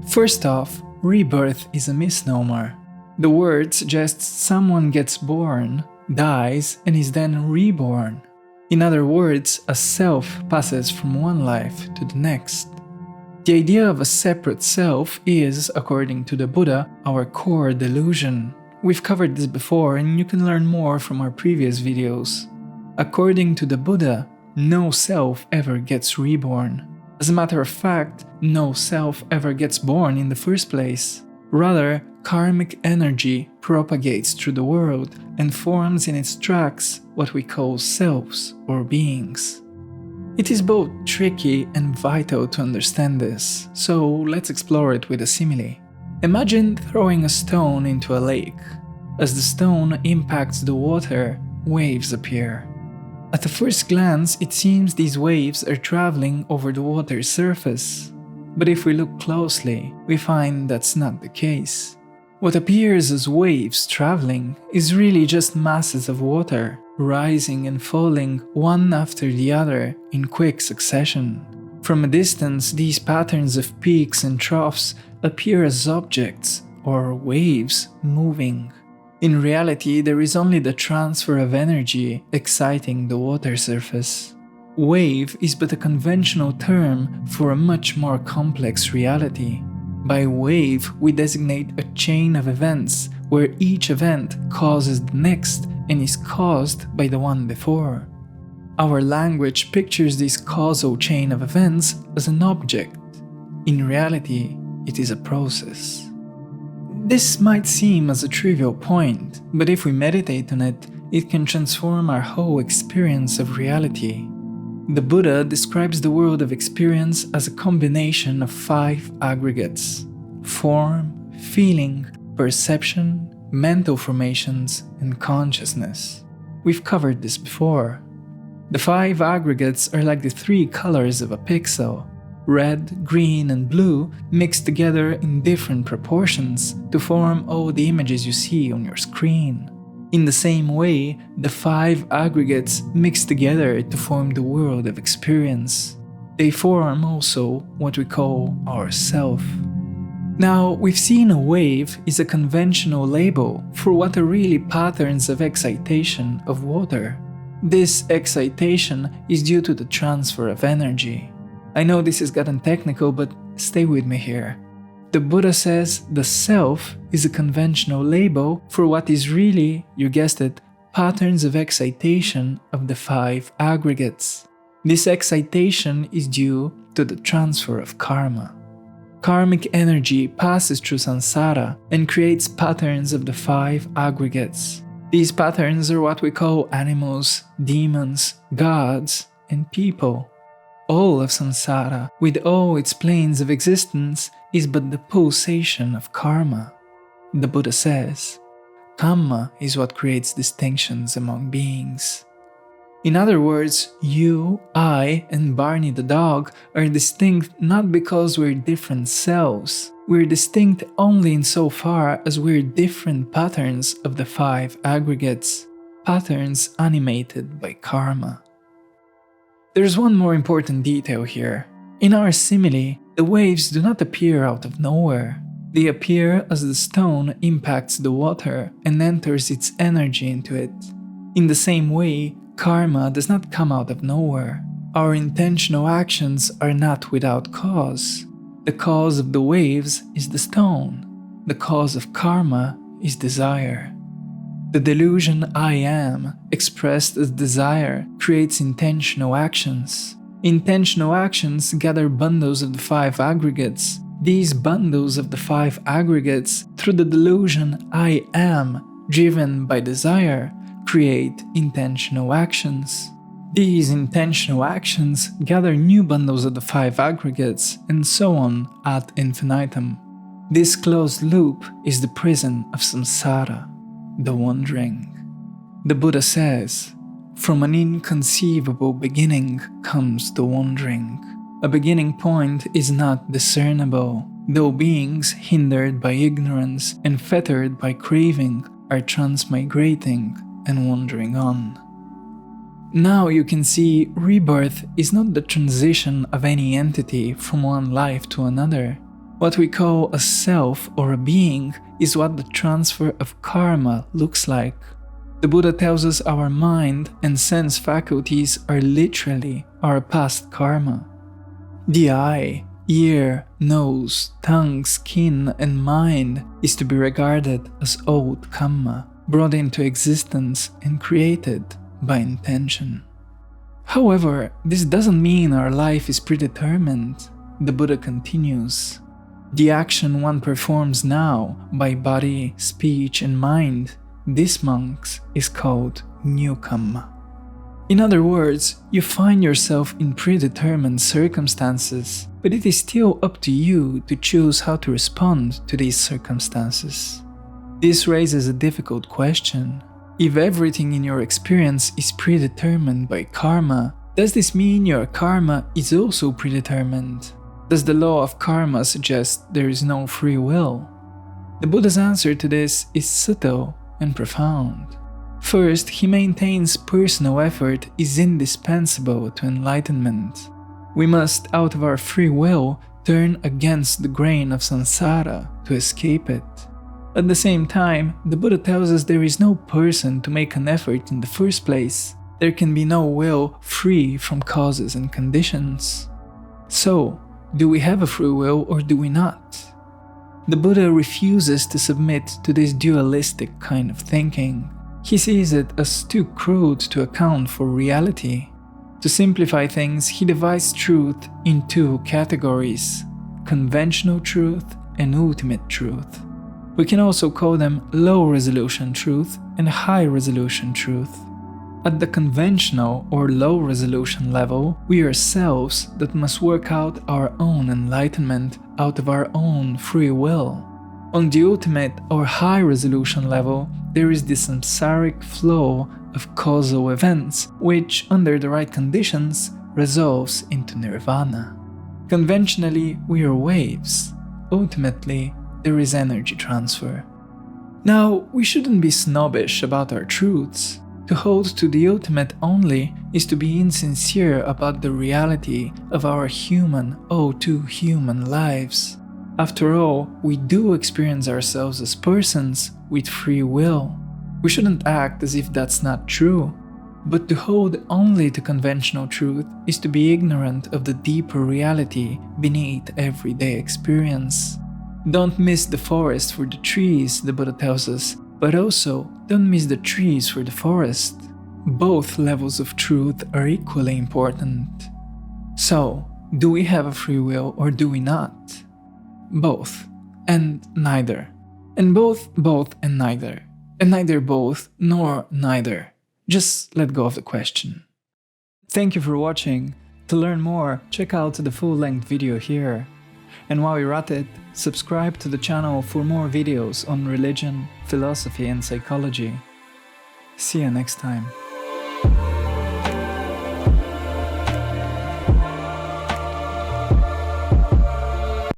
First off, rebirth is a misnomer. The word suggests someone gets born, dies, and is then reborn. In other words, a self passes from one life to the next. The idea of a separate self is, according to the Buddha, our core delusion. We've covered this before and you can learn more from our previous videos. According to the Buddha, no self ever gets reborn. As a matter of fact, no self ever gets born in the first place. Rather, karmic energy propagates through the world and forms in its tracks what we call selves or beings. It is both tricky and vital to understand this, so let's explore it with a simile. Imagine throwing a stone into a lake. As the stone impacts the water, waves appear. At the first glance, it seems these waves are traveling over the water's surface. But if we look closely, we find that's not the case. What appears as waves traveling is really just masses of water, rising and falling one after the other in quick succession. From a distance, these patterns of peaks and troughs appear as objects, or waves, moving. In reality, there is only the transfer of energy exciting the water surface. Wave is but a conventional term for a much more complex reality. By wave, we designate a chain of events where each event causes the next and is caused by the one before. Our language pictures this causal chain of events as an object. In reality, it is a process. This might seem as a trivial point, but if we meditate on it, it can transform our whole experience of reality. The Buddha describes the world of experience as a combination of 5 aggregates: form, feeling, perception, mental formations, and consciousness. We've covered this before. The 5 aggregates are like the 3 colors of a pixel: red, green, and blue mixed together in different proportions to form all the images you see on your screen. In the same way, the 5 aggregates mix together to form the world of experience. They form also what we call our self. Now, we've seen a wave is a conventional label for what are really patterns of excitation of water. This excitation is due to the transfer of energy. I know this has gotten technical, but stay with me here. The Buddha says the self is a conventional label for what is really, you guessed it, patterns of excitation of the 5 aggregates. This excitation is due to the transfer of karma. Karmic energy passes through samsara and creates patterns of the 5 aggregates. These patterns are what we call animals, demons, gods, and people. All of samsara, with all its planes of existence, is but the pulsation of karma. The Buddha says, karma is what creates distinctions among beings. In other words, you, I, and Barney the dog are distinct not because we're different selves. We're distinct only insofar as we're different patterns of the 5 aggregates, patterns animated by karma. There's one more important detail here. In our simile, the waves do not appear out of nowhere. They appear as the stone impacts the water and enters its energy into it. In the same way, karma does not come out of nowhere. Our intentional actions are not without cause. The cause of the waves is the stone. The cause of karma is desire. The delusion I am, expressed as desire, creates intentional actions. Intentional actions gather bundles of the 5 aggregates. These bundles of the 5 aggregates, through the delusion I am, driven by desire, create intentional actions. These intentional actions gather new bundles of the 5 aggregates, and so on ad infinitum. This closed loop is the prison of samsara, the wandering. The Buddha says, from an inconceivable beginning comes the wandering. A beginning point is not discernible, though beings hindered by ignorance and fettered by craving are transmigrating and wandering on. Now you can see rebirth is not the transition of any entity from one life to another. What we call a self or a being is what the transfer of karma looks like. The Buddha tells us our mind and sense faculties are literally our past karma. The eye, ear, nose, tongue, skin, and mind is to be regarded as old karma, brought into existence and created by intention. However, this doesn't mean our life is predetermined. The Buddha continues. The action one performs now by body, speech, and mind, this, monks, is called new karma. In other words, you find yourself in predetermined circumstances, but it is still up to you to choose how to respond to these circumstances. This raises a difficult question. If everything in your experience is predetermined by karma, does this mean your karma is also predetermined? Does the law of karma suggest there is no free will? The Buddha's answer to this is subtle and profound. First, he maintains personal effort is indispensable to enlightenment. We must, out of our free will, turn against the grain of samsara to escape it. At the same time, the Buddha tells us there is no person to make an effort in the first place. There can be no will free from causes and conditions. So, do we have a free will or do we not? The Buddha refuses to submit to this dualistic kind of thinking. He sees it as too crude to account for reality. To simplify things, he divides truth in two categories: conventional truth and ultimate truth. We can also call them low-resolution truth and high-resolution truth. At the conventional or low-resolution level, we are selves that must work out our own enlightenment out of our own free will. On the ultimate or high-resolution level, there is the samsaric flow of causal events, which, under the right conditions, resolves into nirvana. Conventionally, we are waves. Ultimately, there is energy transfer. Now, we shouldn't be snobbish about our truths. To hold to the ultimate only is to be insincere about the reality of our human, oh too human lives. After all, we do experience ourselves as persons with free will. We shouldn't act as if that's not true. But to hold only to conventional truth is to be ignorant of the deeper reality beneath everyday experience. Don't miss the forest for the trees, the Buddha tells us, but also don't miss the trees for the forest. Both levels of truth are equally important. So, do we have a free will or do we not? Both, and neither. And both, and neither. And neither both, nor neither. Just let go of the question. Thank you for watching. To learn more, check out the full-length video here. And while you're at it, subscribe to the channel for more videos on religion, philosophy and psychology. See you next time.